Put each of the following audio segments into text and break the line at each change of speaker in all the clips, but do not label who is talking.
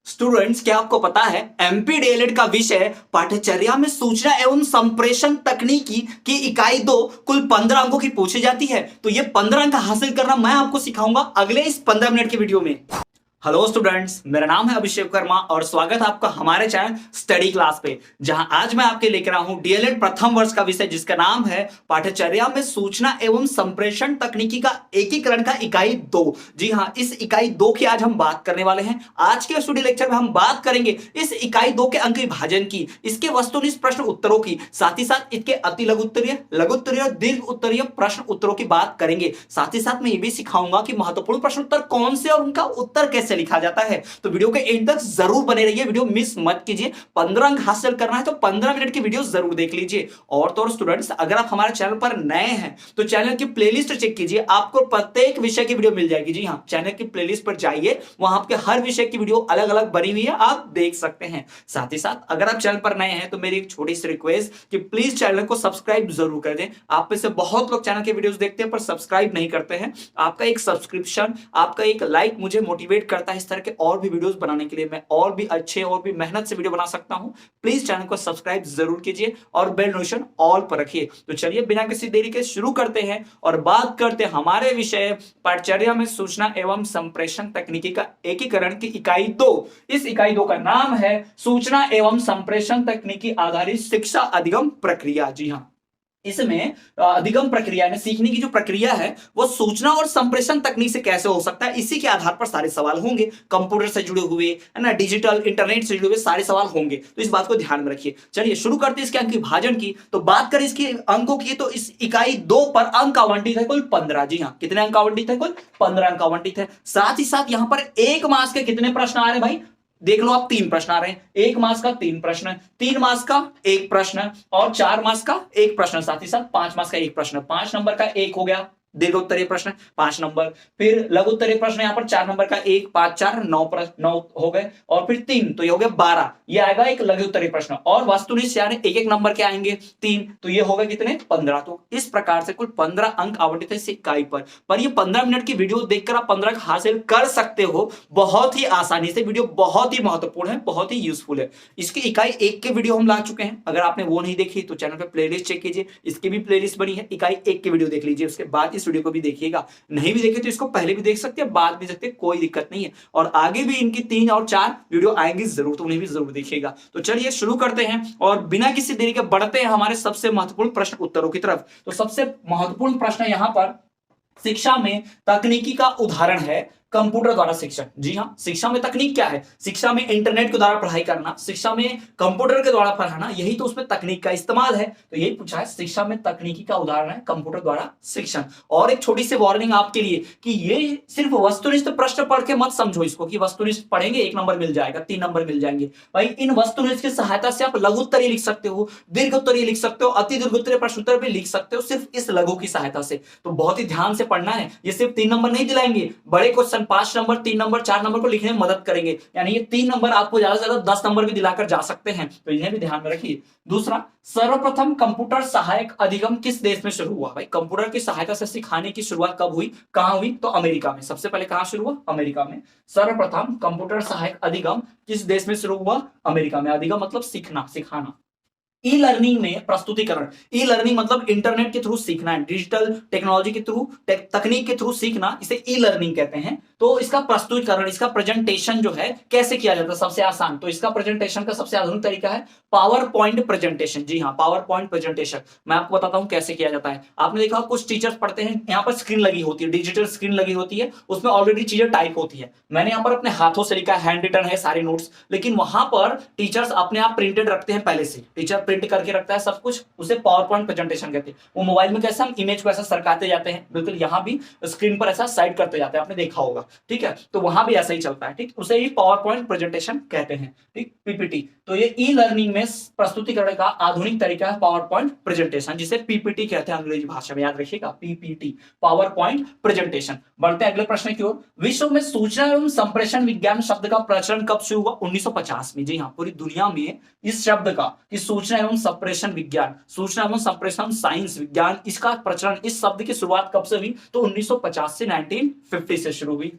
Students, क्या आपको पता है एमपी डीएलएड का विषय पाठ्यचर्या में सूचना एवं संप्रेषण तकनीकी की इकाई 2 कुल 15 अंकों की पूछी जाती है। तो ये 15 अंक हासिल करना मैं आपको सिखाऊंगा अगले इस 15 मिनट के वीडियो में। हेलो स्टूडेंट्स, मेरा नाम है अभिषेक वर्मा और स्वागत है आपका हमारे चैनल स्टडी क्लास पे, जहां आज मैं आपके लेकर रहा हूं डीएलएड प्रथम वर्ष का विषय जिसका नाम है पाठ्यचर्या में सूचना एवं संप्रेषण तकनीकी का एकीकरण का इकाई 2। जी हां, इस इकाई 2 की आज हम बात करने वाले हैं। आज के स्टूडियो लेक्चर में हम बात करेंगे इस इकाई 2 के अंक विभाजन की, इसके वस्तुनिष्ठ प्रश्न उत्तरों की, साथ ही साथ इसके अति लघु उत्तरीय, लघु उत्तरीय और दीर्घ उत्तरीय प्रश्न उत्तरों की बात करेंगे। साथ ही साथ मैं ये भी सिखाऊंगा कि महत्वपूर्ण प्रश्न उत्तर कौन से और उनका उत्तर कैसे लिखा जाता है। तो वीडियो के एंड तक जरूर बने रहिए, वीडियो मिस मत कीजिए। 15 अंक हासिल करना है तो 15 मिनट की वीडियो जरूर देख लीजिए। और तो और स्टूडेंट्स, अगर आप हमारे चैनल पर नए हैं तो चैनल की प्लेलिस्ट चेक कीजिए, आपको प्रत्येक विषय की वीडियो मिल जाएगी। जी हां, चैनल की प्लेलिस्ट पर जाइए, वहां आपके हर विषय की वीडियो अलग अलग बनी हुई है, आप देख सकते हैं। साथ ही साथ अगर आप चैनल पर नए हैं तो मेरी एक छोटी सी रिक्वेस्ट कि प्लीज चैनल को सब्सक्राइब जरूर कर दें। आप में से बहुत लोग चैनल के वीडियोस देखते हैं पर सब्सक्राइब नहीं करते हैं। आपका एक सब्सक्रिप्शन, आपका एक लाइक मुझे मोटिवेट करता है इस तरह के और भी वीडियोस बनाने के लिए, मैं और भी अच्छे और भी मेहनत से वीडियो बना सकता हूं। प्लीज चैनल को सब्सक्राइब जरूर कीजिए और बेल नोटिफिकेशन ऑल पर रखिए। तो चलिए बिना किसी देरी के शुरू करते हैं और बात करते हैं हमारे विषय पाठ्यचर्या में सूचना एवं संप्रेषण तकनीकी का एकीकरण की इकाई 2। इस इकाई 2 का नाम है सूचना एवं संप्रेषण तकनीकी आधारित शिक्षा अधिगम प्रक्रिया। जी हां, इसमें अधिगम प्रक्रिया ने सीखने की जो प्रक्रिया है वो सूचना और संप्रेषण तकनीक से कैसे हो सकता है, इसी के आधार पर सारे सवाल होंगे। कंप्यूटर से जुड़े हुए, है ना, डिजिटल इंटरनेट से जुड़े हुए सारे सवाल होंगे, तो इस बात को ध्यान में रखिए। चलिए शुरू करते हैं इसके अंक विभाजन की। तो बात करें इसके अंकों की तो इस इकाई 2 पर अंक आवंटित है कुल 15। जी हाँ, कितने अंक आवंटित है? कुल 15 अंक आवंटित है। साथ ही साथ यहां पर एक मार्क्स के कितने प्रश्न आ रहे हैं भाई? देख लो आप, 3 प्रश्न आ रहे हैं। 1 मार्क्स का 3 प्रश्न, 3 मार्क्स का 1 प्रश्न और 4 मार्क्स का 1 प्रश्न, साथ ही साथ 5 मार्क्स का 1 प्रश्न। 5 नंबर का 1 हो गया दीर्घ उत्तरीय प्रश्न 5 नंबर, फिर लघु उत्तरीय प्रश्न यहां पर 4 नंबर का 1, 5 4 9 प्रश्न 9 हो गए, और फिर 3 तो ये हो गया 12, ये आएगा एक लघु उत्तरीय प्रश्न। और वस्तुनिष्ठ यानी एक एक नंबर के आएंगे 3, तो ये होगा कितने? 15। तो इस प्रकार से कुल 15 अंक आवंटित है इस इकाई पर ये 15 मिनट की वीडियो देखकर आप 15 हासिल कर सकते हो बहुत ही आसानी से। वीडियो बहुत ही महत्वपूर्ण है, बहुत ही यूजफुल है। इसकी इकाई 1 के वीडियो हम ला चुके हैं, अगर आपने वो नहीं देखी तो चैनल पे प्लेलिस्ट चेक कीजिए, इसकी भी प्लेलिस्ट बनी है। इकाई 1 की वीडियो देख लीजिए, उसके बाद इस वीडियो को भी देखिएगा। नहीं भी देखे तो इसको पहले भी देख सकते हैं, बाद भी सकते हैं, कोई दिक्कत नहीं है। और आगे भी इनकी 3 और 4 वीडियो आएंगी जरूर, तो उन्हें भी जरूर देखिएगा। तो चलिए शुरू करते हैं और बिना किसी देरी के बढ़ते हैं हमारे सबसे महत्वपूर्ण प्रश्न उत्तरों की तरफ। तो सबसे महत्वपूर्ण प्रश्न यहां पर शिक्षा में तकनीकी का उदाहरण है कंप्यूटर द्वारा शिक्षण। जी हां, शिक्षा में तकनीक क्या है? शिक्षा में इंटरनेट के द्वारा पढ़ाई करना, शिक्षा में कंप्यूटर के द्वारा पढ़ाना, यही तो उसमें तकनीक का इस्तेमाल है। तो यही पूछा है, शिक्षा में तकनीकी का उदाहरण है कंप्यूटर द्वारा शिक्षण। और एक छोटी सी वार्निंग आपके लिए कि ये सिर्फ वस्तुनिष्ठ प्रश्न पढ़ के मत समझो इसको कि वस्तुनिष्ठ पढ़ेंगे 1 नंबर मिल जाएगा, 3 नंबर मिल जाएंगे। भाई इन वस्तुनिष्ठ की सहायता से आप लघु उत्तरीय लिख सकते हो, दीर्घ उत्तरीय लिख सकते हो, अति दीर्घ उत्तरीय प्रश्न उत्तर भी लिख सकते हो, सिर्फ इस लघु की सहायता से। तो बहुत ही ध्यान से पढ़ना है, ये सिर्फ 3 नंबर नहीं दिलाएंगे, बड़े क्वेश्चन 5 नंबर, 3 नंबर, 4 नंबर को लिखने में मदद करेंगे। यानी ये 3 नंबर आपको ज्यादा से ज्यादा 10 नंबर भी दिलाकर जा सकते हैं, तो इन्हें भी ध्यान में रखिए। दूसरा, सर्वप्रथम कंप्यूटर सहायक अधिगम किस देश में शुरू हुआ? भाई कंप्यूटर की सहायता से सिखाने की शुरुआत कब हुई, कहां हुई? तो अमेरिका में। सबसे पहले कहां शुरू हुआ? अमेरिका में। सर्वप्रथम कंप्यूटर सहायक अधिगम किस देश में शुरू हुआ? अमेरिका में। अधिगम मतलब सीखना, सिखाना। ई लर्निंग में प्रस्तुतिकरण, ई लर्निंग मतलब इंटरनेट के थ्रू सीखना है, डिजिटल टेक्नोलॉजी के थ्रू, तकनीक के थ्रू सीखना, इसे ई लर्निंग कहते हैं। तो इसका प्रस्तुतिकरण, इसका प्रेजेंटेशन जो है कैसे किया जाता है? सबसे आसान, तो इसका प्रेजेंटेशन का सबसे आधुनिक तरीका है पावर पॉइंट प्रेजेंटेशन। जी हाँ, पावर पॉइंट प्रेजेंटेशन। मैं आपको बताता हूं कैसे किया जाता है। आपने देखा कुछ टीचर्स पढ़ते हैं, यहाँ पर स्क्रीन लगी होती है, डिजिटल स्क्रीन लगी होती है, उसमें ऑलरेडी चीजें टाइप होती है। मैंने यहाँ पर अपने हाथों से लिखा, हैंड रिटन है सारे नोट्स, लेकिन वहां पर टीचर्स अपने आप प्रिंटेड रखते हैं पहले से। टीचर प्रिंट करके रखता है सब कुछ, उसे पावर पॉइंट प्रेजेंटेशन कहते हैं। वो मोबाइल में कैसे हम इमेज को ऐसा सरकाते जाते हैं, बिल्कुल यहाँ भी स्क्रीन पर ऐसा साइड करते जाते हैं, आपने देखा होगा, ठीक है? तो वहां भी ऐसा ही चलता है, ठीक, उसे ही पावर पॉइंट प्रेजेंटेशन कहते हैं, ठीक, पीपीटी। तो ये ई लर्निंग में प्रस्तुतिकरण का आधुनिक तरीका है पावर पॉइंट प्रेजेंटेशन, जिसे पीपीटी कहते हैं अंग्रेजी भाषा में, याद रखिएगा, पीपीटी, पावर पॉइंट प्रेजेंटेशन। बढ़ते हैं अगले प्रश्न की ओर। विश्व में सूचना एवं संप्रेषण विज्ञान शब्द का प्रचलन कब शुरू हुआ? 1950 में। जी हाँ, पूरी दुनिया में इस शब्द का, कि सूचना एवं संप्रेषण विज्ञान, सूचना एवं संप्रेषण साइंस विज्ञान, इसका प्रचलन, इस शब्द की शुरुआत कब से हुई? तो 1950 से 1950 से शुरू हुई।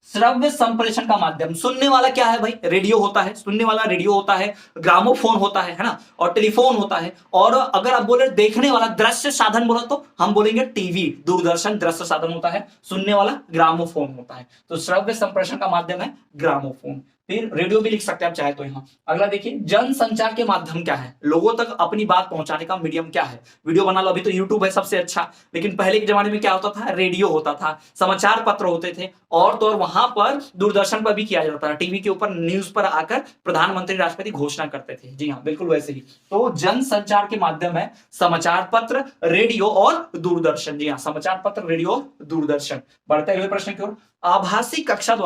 श्रव्य संप्रेषण का माध्यम, सुनने वाला क्या है भाई, रेडियो होता है, सुनने वाला रेडियो होता है, ग्रामोफोन होता है ना, और टेलीफोन होता है। और अगर आप बोले देखने वाला दृश्य साधन बोला तो हम बोलेंगे टीवी, दूरदर्शन दृश्य साधन होता है, सुनने वाला ग्रामोफोन होता है। तो श्रव्य संप्रेषण का माध्यम है ग्रामोफोन। फिर रेडियो भी लिख सकते हैं आप चाहे तो यहाँ। अगला देखिए, जन संचार के माध्यम क्या है, लोगों तक अपनी बात पहुंचाने का मीडियम क्या है। वीडियो बना लो, अभी तो यूट्यूब है सबसे अच्छा, लेकिन पहले के जमाने में क्या होता था, रेडियो होता था, समाचार पत्र होते थे, और तो और वहां पर दूरदर्शन पर भी किया जाता था, टीवी के ऊपर न्यूज पर आकर प्रधानमंत्री राष्ट्रपति घोषणा करते थे। जी हाँ, बिल्कुल वैसे ही। तो जन संचार के माध्यम है समाचार पत्र, रेडियो और दूरदर्शन। जी हाँ, समाचार पत्र, रेडियो, दूरदर्शन। बढ़ते अगले प्रश्न की ओर। आभासी कक्षा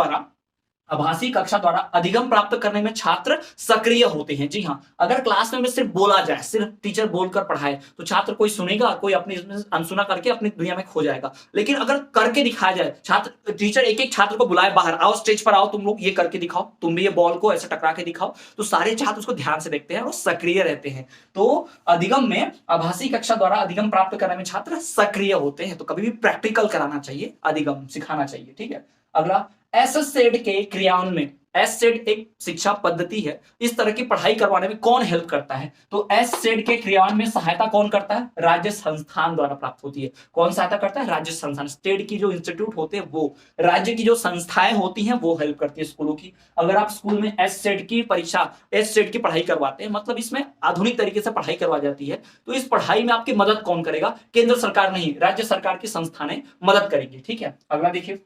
द्वारा अधिगम प्राप्त करने में छात्र सक्रिय होते हैं। जी हाँ, अगर क्लास में सिर्फ बोला जाए, सिर्फ टीचर बोलकर पढ़ाए, तो छात्र कोई सुनेगा, कोई अपनी अनसुना करके अपनी दुनिया में खो जाएगा। लेकिन अगर करके दिखाया जाए, छात्र, टीचर एक एक छात्र को बुलाए, बाहर आओ, स्टेज पर आओ, तुम लोग ये करके दिखाओ, तुम भी ये बॉल को ऐसे टकरा के दिखाओ, तो सारे छात्र उसको ध्यान से देखते हैं और सक्रिय रहते हैं। तो अधिगम में, आभासी कक्षा द्वारा अधिगम प्राप्त करने में छात्र सक्रिय होते हैं। तो कभी भी प्रैक्टिकल कराना चाहिए, अधिगम सिखाना चाहिए। ठीक है। अगला, एससेट के क्रियान्वयन में, एससेट एक शिक्षा पद्धति है, इस तरह की पढ़ाई करवाने में कौन हेल्प करता है, तो एससेट के क्रियान्वयन में सहायता कौन करता है, राज्य संस्थान द्वारा प्राप्त होती है। कौन सहायता करता है, राज्य संस्थान। स्टेट की जो इंस्टीट्यूट होते हैं वो, राज्य की जो संस्थाएं होती हैं वो हेल्प करती है स्कूलों की। अगर आप स्कूल में एससेट की परीक्षा, एससेट की पढ़ाई करवाते हैं, मतलब इसमें आधुनिक तरीके से पढ़ाई करवा जाती है, तो इस पढ़ाई में आपकी मदद कौन करेगा, केंद्र सरकार नहीं, राज्य सरकार की संस्थाएं मदद करेंगी। ठीक है। अगला देखिए,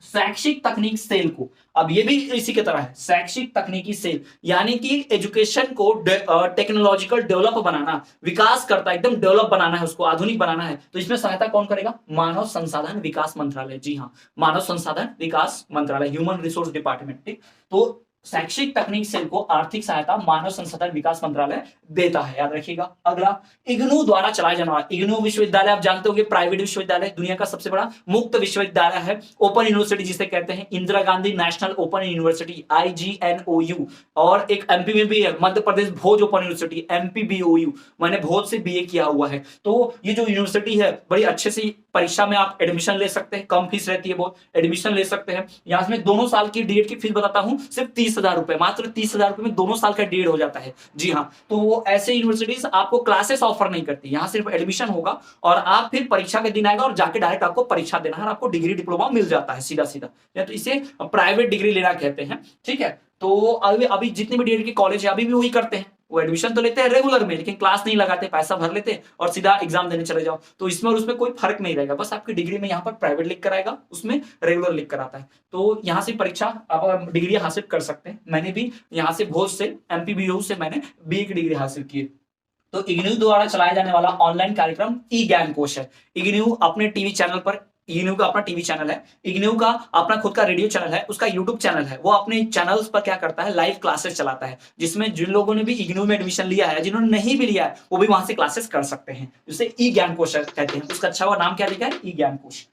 शैक्षिक तकनीक सेल को, अब ये भी इसी की तरह है, शैक्षिक तकनीकी सेल, यानी कि एजुकेशन को टेक्नोलॉजिकल डेवलप बनाना, विकास करता है, एकदम डेवलप बनाना है, उसको आधुनिक बनाना है, तो इसमें सहायता कौन करेगा, मानव संसाधन विकास मंत्रालय। जी हाँ, मानव संसाधन विकास मंत्रालय, ह्यूमन रिसोर्स डिपार्टमेंट। ठीक, तो शैक्षिक तकनीक सेल को आर्थिक सहायता मानव संसाधन विकास मंत्रालय देता है, याद रखिएगा। अगला, इग्नू द्वारा चलाया जाने वाला, इग्नू विश्वविद्यालय आप जानते होंगे, प्राइवेट विश्वविद्यालय, दुनिया का सबसे बड़ा मुक्त विश्वविद्यालय है, ओपन यूनिवर्सिटी जिसे कहते हैं, Indira Gandhi national open university, IGNOU। और एक एमपी में भी है, मध्य प्रदेश भोज ओपन यूनिवर्सिटी, MPBOU, मैंने भोज से BA किया हुआ है। तो ये जो यूनिवर्सिटी है, बड़ी अच्छे से परीक्षा में आप एडमिशन ले सकते हैं, कम फीस रहती है बहुत, एडमिशन ले सकते हैं। यहां में दोनों साल की डीएड की फीस बताता हूं, सिर्फ 30,000 रुपए, मात्र 30,000 रुपए में दोनों साल का डीएड हो जाता है। जी हाँ, तो वो ऐसे यूनिवर्सिटीज आपको क्लासेस ऑफर नहीं करती, यहां सिर्फ एडमिशन होगा और आप फिर परीक्षा के दिन आएगा और जाके डायरेक्ट आपको परीक्षा देना है और आपको डिग्री डिप्लोमा मिल जाता है सीधा सीधा, या तो इसे प्राइवेट डिग्री लेना कहते हैं। ठीक है। तो अभी जितने भी डीएड के कॉलेज है अभी भी वही करते हैं, वो एडमिशन तो लेते हैं रेगुलर में, लेकिन क्लास नहीं लगाते, पैसा भर लेते हैं और सीधा एग्जाम देने चले जाओ। तो इसमें और उसमें कोई फर्क नहीं रहेगा, बस आपकी डिग्री में यहाँ पर प्राइवेट लिख कर आएगा, उसमें रेगुलर लिख कर आता है। तो यहाँ से परीक्षा आप डिग्री हासिल कर सकते हैं। मैंने भी यहाँ से भोज से, MPBU से मैंने BA की डिग्री हासिल की है। तो इग्नू द्वारा चलाया जाने वाला ऑनलाइन कार्यक्रम ई ज्ञान कोश है। इग्नू अपने टीवी चैनल पर, इग्नू का अपना टीवी चैनल है, इग्नू का अपना खुद का रेडियो चैनल है, उसका यूट्यूब चैनल है, वो अपने चैनल्स पर क्या करता है, लाइव क्लासेस चलाता है, जिसमें जिन लोगों ने भी इग्नू में एडमिशन लिया है, जिन्होंने नहीं भी लिया है, वो भी वहां से क्लासेस कर सकते हैं, जिसे ई ज्ञान कोश कहते हैं। उसका अच्छा हुआ नाम क्या लिखा है, ई ज्ञान कोश।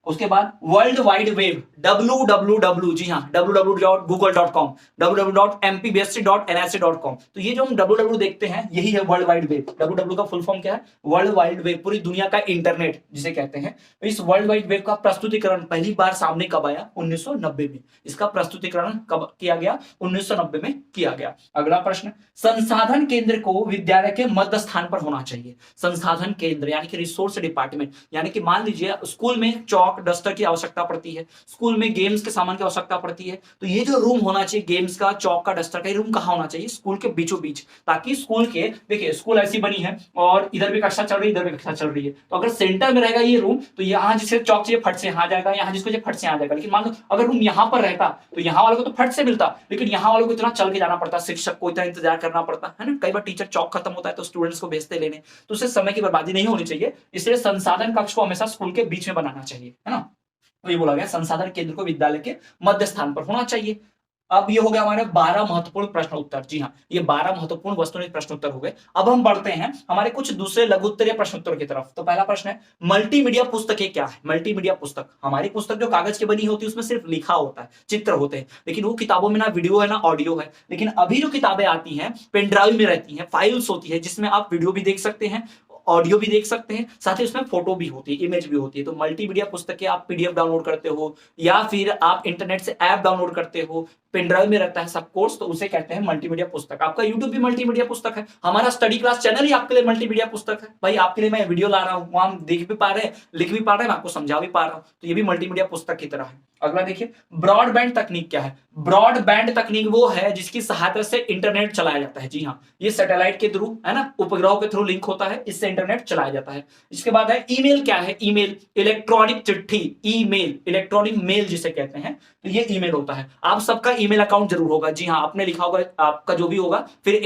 उसके बाद वर्ल्ड वाइड वेब, www, जी हाँ, www.google.com, www.mpbsc.nsa.com। तो ये जो हम www देखते हैं यही है वर्ल्ड वाइड वेब। www का फुल फॉर्म क्या है, वर्ल्ड वाइड वेब, पूरी दुनिया का इंटरनेट जिसे कहते हैं। तो इस वर्ल्ड वाइड वेब का प्रस्तुतिकरण पहली बार सामने कब आया, 1990 में। इसका प्रस्तुतिकरण कब किया गया, 1990 में किया गया। अगला प्रश्न, संसाधन केंद्र को विद्यालय के मध्य स्थान पर होना चाहिए। संसाधन केंद्र यानी कि रिसोर्स डिपार्टमेंट, यानी कि मान लीजिए स्कूल में चौक डस्टर की आवश्यकता पड़ती है, स्कूल में गेम्स के सामान की आवश्यकता पड़ती है, तो ये जो रूम होना चाहिए गेम्स का, चौक का, डस्टर का, ये रूम कहां होना चाहिए, स्कूल के बीचों बीच, ताकि स्कूल के, देखिए स्कूल ऐसी बनी है और इधर भी कक्षा चल रही है, इधर भी कक्षा चल रही है, तो अगर सेंटर में रहेगा ये रूम, तो यहाँ जिसे चौक चाहिए फट से यहाँ आ जाएगा, यहाँ जिसको चाहिए फट से यहाँ आ जाएगा। लेकिन मान लो अगर रूम यहाँ पर रहता तो यहाँ वालों को तो फट से मिलता, लेकिन यहाँ वालों को इतना चल के जाना पड़ता, शिक्षक को इतना इंतजार करना पड़ता है ना। कई बार टीचर चौक खत्म होता है तो स्टूडेंट्स को भेजते लेने, तो उससे समय की बर्बादी नहीं होनी चाहिए, इसलिए संसाधन कक्ष को हमेशा स्कूल के बीच में बनाना चाहिए, है ना। तो ये बोला गया संसाधन केंद्र को विद्यालय के मध्य स्थान पर होना चाहिए। अब ये हो गया हमारे 12 महत्वपूर्ण प्रश्न उत्तर। जी हाँ, ये 12 महत्वपूर्ण वस्तुनिष्ठ प्रश्न उत्तर हो गए। अब हम बढ़ते हैं हमारे कुछ दूसरे लघु उत्तरीय प्रश्न उत्तर की तरफ। तो पहला प्रश्न है, मल्टीमीडिया पुस्तकें क्या है। मल्टीमीडिया पुस्तक, हमारी पुस्तक जो कागज की बनी होती है उसमें सिर्फ लिखा होता है, चित्र होते हैं, लेकिन वो किताबों में ना वीडियो है ना ऑडियो है। लेकिन अभी जो किताबें आती हैं पेन ड्राइव में रहती हैं, फाइल्स होती है जिसमें आप वीडियो भी देख सकते हैं ऑडियो भी देख सकते हैं, साथ ही उसमें फोटो भी होती है, इमेज भी होती है। तो मल्टीमीडिया पुस्तकें आप पीडीएफ डाउनलोड करते हो या फिर आप इंटरनेट से ऐप डाउनलोड करते हो, पेन ड्राइव में रहता है सब कोर्स, तो उसे कहते हैं मल्टीमीडिया पुस्तक। आपका यूट्यूब भी मल्टीमीडिया पुस्तक है, हमारा स्टडी क्लास चैनल ही आपके लिए मल्टीमीडिया पुस्तक है। भाई आपके लिए मैं वीडियो ला रहा हूं, वहां हम देख भी पा रहे हैं, लिख भी पा रहे हैं, मैं आपको समझा भी पा रहा हूं, तो ये भी मल्टीमीडिया पुस्तक की तरह है। अगला देखिए, ब्रॉडबैंड तकनीक क्या है? ब्रॉडबैंड तकनीक वो है जिसकी सहायता से इंटरनेट चलाया जाता है। जी हाँ, ये सैटेलाइट के थ्रू है ना, उपग्रहों के थ्रू लिंक होता है, इससे इंटरनेट चलाया जाता है। इसके बाद है ईमेल। क्या है ईमेल? इलेक्ट्रॉनिक चिट्ठी, ईमेल, इलेक्ट्रॉनिक मेल जिसे कहते हैं, तो ये ईमेल होता है। आप सबका ईमेल अकाउंट जरूर होगा, जी हाँ, आपने लिखा होगा आपका जो भी होगा, फिर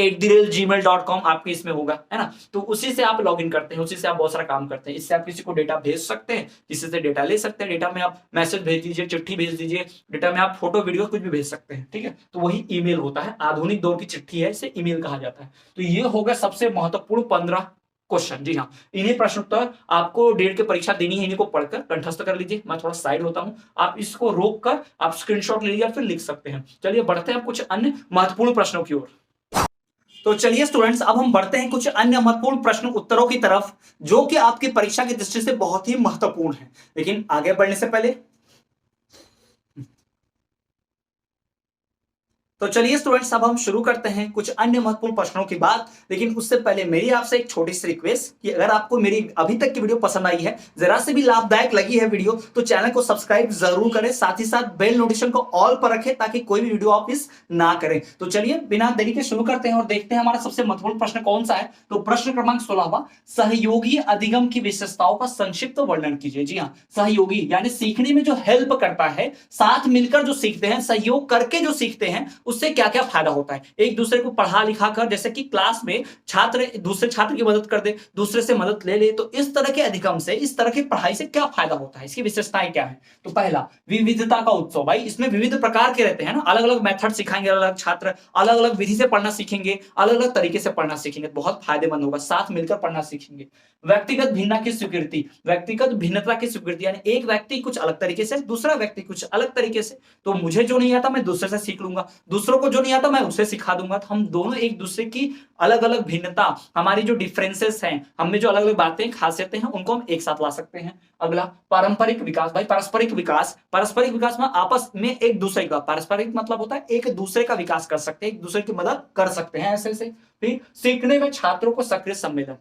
@gmail.com आपके इसमें होगा, है ना, तो उसी से आप लॉग इन करते हैं, उसी से आप बहुत सारा काम करते हैं। इससे आप किसी को डेटा भेज सकते हैं, किसी से डेटा ले सकते हैं, डेटा में आप मैसेज भेज दीजिए, चिट्ठी भेज दीजिए, डेटा में आप फोटो वीडियो कुछ भी भेज सकते हैं, ठीक है, तो वही ईमेल होता है। आधुनिक दौर की चिट्ठी है, इसे ईमेल कहा जाता है। तो ये होगा सबसे महत्वपूर्ण 15 क्वेश्चन। जी हाँ, इन्हीं प्रश्न उत्तर आपको डेढ़ की परीक्षा देनी है, इन्हीं को पढ़कर कंठस्थ कर लीजिए। मैं थोड़ा साइड होता हूं, आप इसको रोक कर आप स्क्रीनशॉट ले लीजिए, फिर लिख सकते हैं। चलिए बढ़ते हैं कुछ अन्य महत्वपूर्ण प्रश्नों की ओर। तो चलिए स्टूडेंट्स, अब हम बढ़ते हैं कुछ अन्य महत्वपूर्ण प्रश्न उत्तरों की तरफ, जो कि आपकी परीक्षा की दृष्टि से बहुत ही महत्वपूर्ण है। लेकिन आगे बढ़ने से पहले तो चलिए स्टूडेंट्स, अब हम शुरू करते हैं कुछ अन्य महत्वपूर्ण प्रश्नों की बात। लेकिन उससे पहले मेरी आपसे एक छोटी सी रिक्वेस्ट कि अगर आपको मेरी अभी तक की वीडियो पसंद आई है, जरा से भी लाभदायक लगी है वीडियो, तो चैनल को सब्सक्राइब जरूर करें, साथ ही साथ बेल नोटिफिकेशन को ऑल पर रखें ताकि कोई भी वीडियो आप मिस ना करें। तो चलिए बिना देरी के शुरू करते हैं और देखते हैं हमारा सबसे महत्वपूर्ण प्रश्न कौन सा है। तो प्रश्न क्रमांक 16वां, सहयोगी अधिगम की विशेषताओं का संक्षिप्त वर्णन कीजिए। जी हाँ, सहयोगी यानी सीखने में जो हेल्प करता है, साथ मिलकर जो सीखते हैं, सहयोग करके जो सीखते हैं, उससे क्या क्या फायदा होता है। एक दूसरे को पढ़ा लिखा कर, जैसे कि क्लास में छात्र दूसरे छात्र की मदद कर दे, दूसरे से मदद ले ले, तो इस तरह के अधिगम से, इस तरह की पढ़ाई से क्या फायदा होता है, इसकी विशेषताएं क्या है। तो पहला, विविधता का उत्सव। भाई इसमें विविध प्रकार के रहते हैं ना, अलग अलग मेथड सिखाएंगे, अलग अलग छात्र अलग अलग विधि से पढ़ना सीखेंगे, अलग अलग तरीके से पढ़ना सीखेंगे, बहुत फायदेमंद होगा, साथ मिलकर पढ़ना सीखेंगे। व्यक्तिगत भिन्नता की स्वीकृति, व्यक्तिगत भिन्नता की स्वीकृति यानी एक व्यक्ति कुछ अलग तरीके से, दूसरा व्यक्ति कुछ अलग तरीके से, तो मुझे जो नहीं आता मैं दूसरे से सीख लूंगा, दूसरों को जो नहीं आता मैं उसे सिखा दूंगा, तो हम दोनों एक दूसरे की अलग अलग भिन्नता, हमारी जो डिफरेंसेस हैं, हमें जो अलग अलग बातें खासियतें हैं, उनको हम एक साथ ला सकते हैं। अगला, पारंपरिक विकास। भाई पारस्परिक विकास, पारस्परिक विकास में आपस में एक दूसरे का, पारस्परिक मतलब होता है एक दूसरे का विकास कर सकते हैं, एक दूसरे की मदद कर सकते हैं, ऐसे ऐसे। फिर सीखने में छात्रों को सक्रिय सम्मेलन।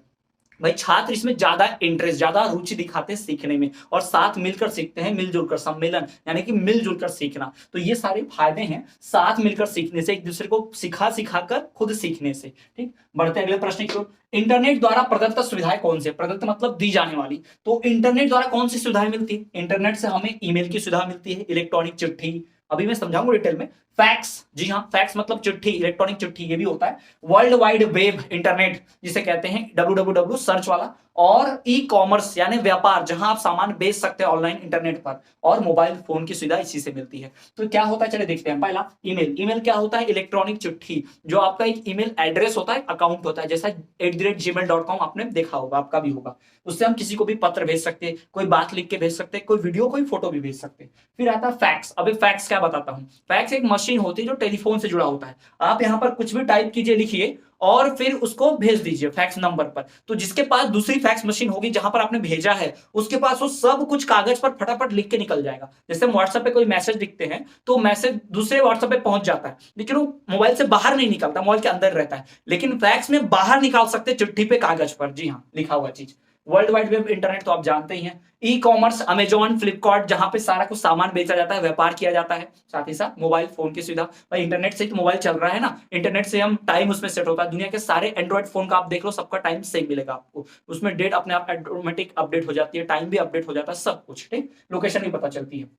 भाई छात्र इसमें ज्यादा इंटरेस्ट, ज्यादा रुचि दिखाते हैं सीखने में, और साथ मिलकर सीखते हैं, मिलजुल कर, सम्मेलन यानी कि मिलजुल कर सीखना। तो ये सारे फायदे हैं साथ मिलकर सीखने से, एक दूसरे को सिखा सिखाकर खुद सीखने से। ठीक, बढ़ते अगले प्रश्न की ओर। इंटरनेट द्वारा प्रदत्त सुविधाएं कौन सी? प्रदत्त मतलब दी जाने वाली। तो इंटरनेट द्वारा कौन सी सुविधाएं मिलती है? इंटरनेट से हमें ईमेल की सुविधा मिलती है, इलेक्ट्रॉनिक चिट्ठी, अभी मैं समझाऊंगा डिटेल में। फैक्स, जी हाँ, फैक्स मतलब चिट्ठी, इलेक्ट्रॉनिक चिट्ठी, ये भी होता है। वर्ल्ड वाइड वेब, इंटरनेट जिसे कहते हैं, www सर्च वाला। और ई कॉमर्स यानी व्यापार, जहां आप सामान बेच सकते हैं ऑनलाइन इंटरनेट पर, और मोबाइल फोन की सुविधा इसी से मिलती है। तो क्या होता है, चलिए देखते हैं। पहला, ईमेल। ईमेल क्या होता है? इलेक्ट्रॉनिक चिट्ठी, जो आपका एक ईमेल एड्रेस होता है, अकाउंट होता है, जैसा @gmail.com आपने देखा होगा, आपका भी होगा। उससे हम किसी को भी पत्र भेज सकते हैं, कोई बात लिख के भेज सकते हैं, कोई वीडियो कोई फोटो भी भेज सकते हैं। फिर आता है फैक्स। अभी फैक्स क्या बताता हूं। फैक्स एक मशीन होती है जो टेलीफोन से जुड़ा होता है। आप यहां पर कुछ भी टाइप कीजिए, लिखिए, और फिर उसको भेज दीजिए फैक्स नंबर पर। तो जिसके पास दूसरी फैक्स मशीन होगी जहां पर आपने भेजा है, उसके पास वो सब कुछ कागज पर फटाफट लिख के निकल जाएगा। जैसे हम व्हाट्सएप पे कोई मैसेज लिखते हैं, तो मैसेज दूसरे व्हाट्सएप पे पहुंच जाता है, लेकिन वो मोबाइल से बाहर नहीं निकलता, मोबाइल के अंदर रहता है। लेकिन फैक्स में बाहर निकाल सकते हैं, चिट्ठी पे, कागज पर, जी हाँ, लिखा हुआ चीज। वर्ल्ड वाइड वेब, इंटरनेट तो आप जानते ही हैं। ई कॉमर्स, अमेजॉन, फ्लिपकार्ट, जहां पे सारा कुछ सामान बेचा जाता है, व्यापार किया जाता है। साथ ही साथ मोबाइल फोन की सुविधा। भाई इंटरनेट से ही तो मोबाइल चल रहा है ना, इंटरनेट से हम टाइम उसमें सेट होता है। दुनिया के सारे एंड्रॉइड फोन का आप देख लो, सबका टाइम सेम मिलेगा आपको, उसमें डेट अपने आप ऑटोमेटिक अपडेट हो जाती है, टाइम भी अपडेट हो जाता है, सब कुछ ठीक, लोकेशन भी पता चलती है।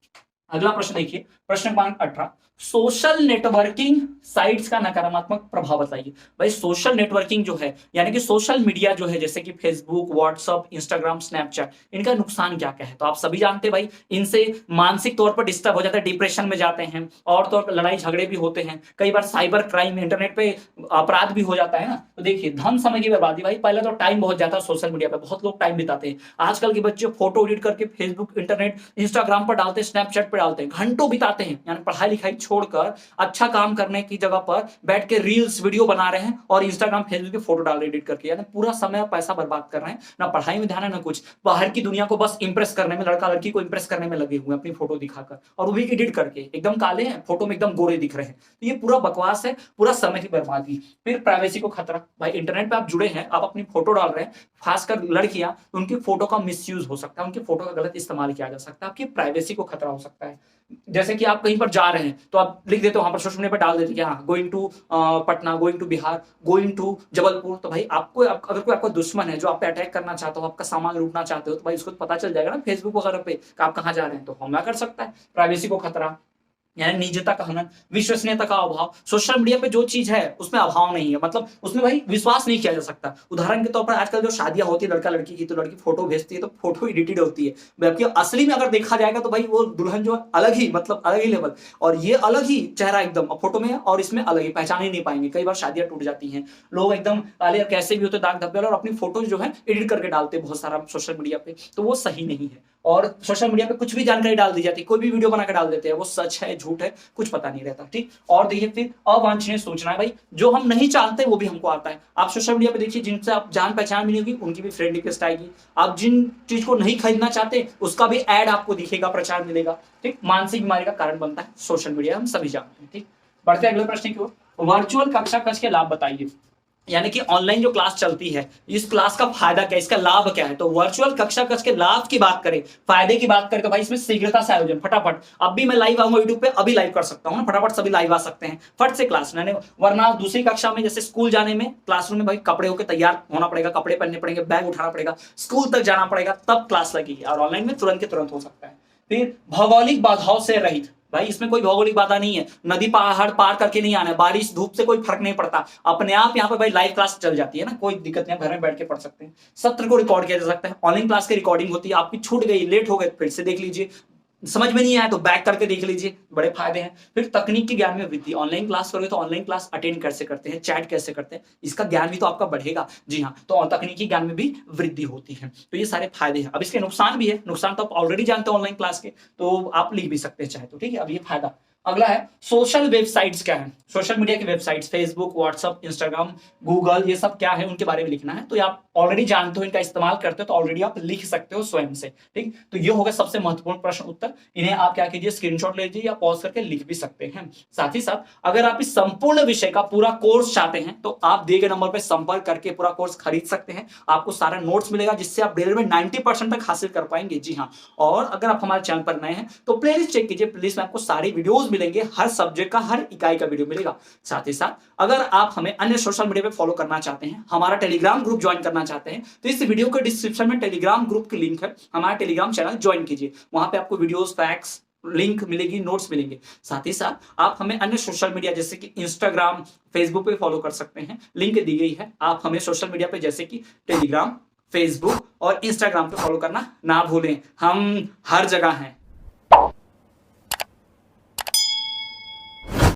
अगला प्रश्न देखिए, प्रश्न क्रमांक 18, सोशल नेटवर्किंग साइट्स का नकारात्मक प्रभाव बताइए। भाई सोशल नेटवर्किंग जो है, यानी कि सोशल मीडिया जो है, जैसे कि फेसबुक, व्हाट्सएप, इंस्टाग्राम, स्नैपचैट, इनका नुकसान क्या क्या है? तो आप सभी जानते हैं भाई, इनसे मानसिक तौर पर डिस्टर्ब हो जाता है, डिप्रेशन में जाते हैं, और तो लड़ाई झगड़े भी होते हैं, कई बार साइबर क्राइम, इंटरनेट पे अपराध भी हो जाता है ना। तो देखिए, धन समय की बर्बादी। भाई पहले तो टाइम बहुत जाता है सोशल मीडिया पे, बहुत लोग टाइम बिताते हैं। आजकल के बच्चे फोटो एडिट करके फेसबुक, इंटरनेट, इंस्टाग्राम पर डालते हैं, स्नैपचैट
पे डालते हैं, घंटों बिताते हैं, यानी पढ़ाई लिखाई छोड़कर अच्छा काम करने की जगह पर बैठ के रील्स वीडियो बना रहे हैं और इंस्टाग्राम फेसबुक के फोटो डाल रहे एडिट करके, यानी पूरा समय और पैसा बर्बाद कर रहे हैं, ना पढ़ाई में ध्यान है ना कुछ, बाहर की दुनिया को बस इंप्रेस करने में, लड़का लड़की को इंप्रेस करने में लगे हुए हैं अपनी फोटो दिखाकर, और वो भी एडिट करके, एकदम काले हैं फोटो में एकदम गोरे दिख रहे हैं। तो ये पूरा बकवास है, पूरा समय की बर्बादी। फिर प्राइवेसी को खतरा, भाई इंटरनेट पे आप जुड़े हैं, आप अपनी फोटो डाल रहे हैं, खासकर लड़कियां, उनकी फोटो का मिसयूज हो सकता है, उनकी फोटो का गलत इस्तेमाल किया जा सकता है, आपकी प्राइवेसी को खतरा हो सकता है। जैसे कि आप कहीं पर जा रहे हैं तो आप लिख देते हो वहां पर, सोशल मीडिया पर डाल देते हैं हाँ going to Patna, going to Bihar, going to Jabalpur, तो भाई आपको अगर कोई आपका दुश्मन है जो आप पे अटैक करना चाहता हो, आपका सामान लूटना चाहते हो, तो भाई उसको पता चल जाएगा ना फेसबुक वगैरह पे कि आप कहाँ जा रहे हैं, तो हमला कर सकता है। प्राइवेसी को खतरा, यानी निजता का हनन, विश्वसनीयता का अभाव, सोशल मीडिया पे जो चीज है उसमें अभाव नहीं है, मतलब उसमें भाई विश्वास नहीं किया जा सकता। उदाहरण के तौर पर आजकल जो शादियां होती है लड़का लड़की की, तो लड़की फोटो भेजती है तो फोटो एडिटेड होती है, जबकि असली में अगर देखा जाएगा तो भाई वो दुल्हन जो अलग ही, मतलब अलग ही लेवल, और ये अलग ही चेहरा एकदम फोटो में और इसमें अलग ही, पहचान ही नहीं पाएंगे। कई बार शादियां टूट जाती हैं, लोग एकदम काले कैसे भी होते दाग धब्बे, और अपनी फोटो जो है एडिट करके डालते हैं बहुत सारा सोशल मीडिया पे, तो वो सही नहीं है। और सोशल मीडिया पे कुछ भी जानकारी डाल दी जाती है, कोई भी वीडियो बना के डाल देते हैं, वो सच है झूठ है कुछ पता नहीं रहता, ठीक। और देखिए फिर अवांछनीय सूचना है, भाई जो हम नहीं चाहते वो भी हमको आता है। आप सोशल मीडिया पे देखिए जिनसे आप जान पहचान भी नहीं होगी, उनकी भी फ्रेंड रिक्वेस्ट आएगी। आप जिन चीज को नहीं खरीदना चाहते उसका भी एड आपको दिखेगा, प्रचार मिलेगा, ठीक। मानसिक बीमारी का कारण बनता है सोशल मीडिया, हम सभी जानते हैं, ठीक। बढ़ते अगले प्रश्न की ओर, वर्चुअल कक्षा कक्ष के लाभ बताइए, यानी कि ऑनलाइन जो क्लास चलती है, इस क्लास का फायदा क्या है, इसका लाभ क्या है। तो वर्चुअल कक्षा कक्ष के लाभ की बात करें, फायदे की बात करें, तो भाई इसमें शीघ्रता से आयोजन, फटाफट, अब भी मैं लाइव आऊंगा यूट्यूब पे, अभी लाइव कर सकता हूं ना, फटाफट सभी लाइव आ सकते हैं, फट से क्लास मैंने, वरना दूसरी कक्षा में जैसे स्कूल जाने में क्लासरूम में भाई कपड़े होकर तैयार होना पड़ेगा, कपड़े पहनने पड़ेंगे, बैग उठाना पड़ेगा, स्कूल तक जाना पड़ेगा, तब क्लास लगेगी, और ऑनलाइन में तुरंत के तुरंत हो सकता है। फिर भौगोलिक बाधाओं से रहित, भाई इसमें कोई भौगोलिक बाधा नहीं है, नदी पहाड़ पार करके नहीं आना है, बारिश धूप से कोई फर्क नहीं पड़ता, अपने आप यहाँ पे भाई लाइव क्लास चल जाती है ना, कोई दिक्कत नहीं, घर में बैठ के पढ़ सकते हैं। सत्र को रिकॉर्ड किया जा सकता है, ऑनलाइन क्लास की रिकॉर्डिंग होती है, आपकी छूट गई, लेट हो गए, फिर से देख लीजिए, समझ में नहीं आया तो बैक करके देख लीजिए, बड़े फायदे हैं। फिर तकनीक के ज्ञान में वृद्धि, ऑनलाइन क्लास करोगे तो ऑनलाइन क्लास अटेंड कैसे करते हैं, चैट कैसे करते हैं, इसका ज्ञान भी तो आपका बढ़ेगा, जी हाँ, तो तकनीकी ज्ञान में भी वृद्धि होती है। तो ये सारे फायदे हैं। अब इसके नुकसान भी है, नुकसान तो आप ऑलरेडी जानते हो ऑनलाइन क्लास के, तो आप लिख भी सकते हैं चाहे तो, ठीक है। अब ये फायदा, अगला है सोशल वेबसाइट्स क्या है, सोशल मीडिया की websites, Facebook, WhatsApp, Instagram, Google, ये सब क्या है उनके बारे में लिखना है, तो आप ऑलरेडी जानते हो, इनका इस्तेमाल करते हो, तो ऑलरेडी आप लिख सकते हो स्वयं से, ठीक। तो ये होगा सबसे महत्वपूर्ण प्रश्न उत्तर, इन्हें आप क्या कीजिए, स्क्रीनशॉट ले लीजिए या पॉज करके लिख भी सकते हैं। साथ ही साथ अगर आप इस संपूर्ण विषय का पूरा कोर्स चाहते हैं तो आप दिए गए नंबर पर संपर्क करके पूरा कोर्स खरीद सकते हैं, आपको सारा नोट्स मिलेगा जिससे आप डेली में 90% तक हासिल कर पाएंगे, जी हाँ। और अगर आप हमारे चैनल पर नए हैं तो प्लेलिस्ट चेक कीजिए, प्लेलिस्ट में आपको सारी वीडियोस मिलेंगे, हर सब्जेक्ट का हर इकाई का वीडियो मिलेगा। साथ ही साथ अगर आप हमें अन्य सोशल मीडिया पे फॉलो करना चाहते हैं, हमारा टेलीग्राम ग्रुप ज्वाइन करना चाहते हैं, तो इस वीडियो के डिस्क्रिप्शन में टेलीग्राम ग्रुप की लिंक है, हमारा टेलीग्राम चैनल ज्वाइन कीजिए, वहां पे आपको वीडियोस, फैक्ट्स, लिंक मिलेगी, नोट्स मिलेंगे। साथ ही साथ आप हमें अन्य सोशल मीडिया जैसे कि इंस्टाग्राम, फेसबुक पे फॉलो कर सकते हैं, लिंक दी गई है। आप हमें सोशल मीडिया पे जैसे कि टेलीग्राम, फेसबुक और इंस्टाग्राम पे फॉलो करना ना भूलें, हम हर जगह हैं।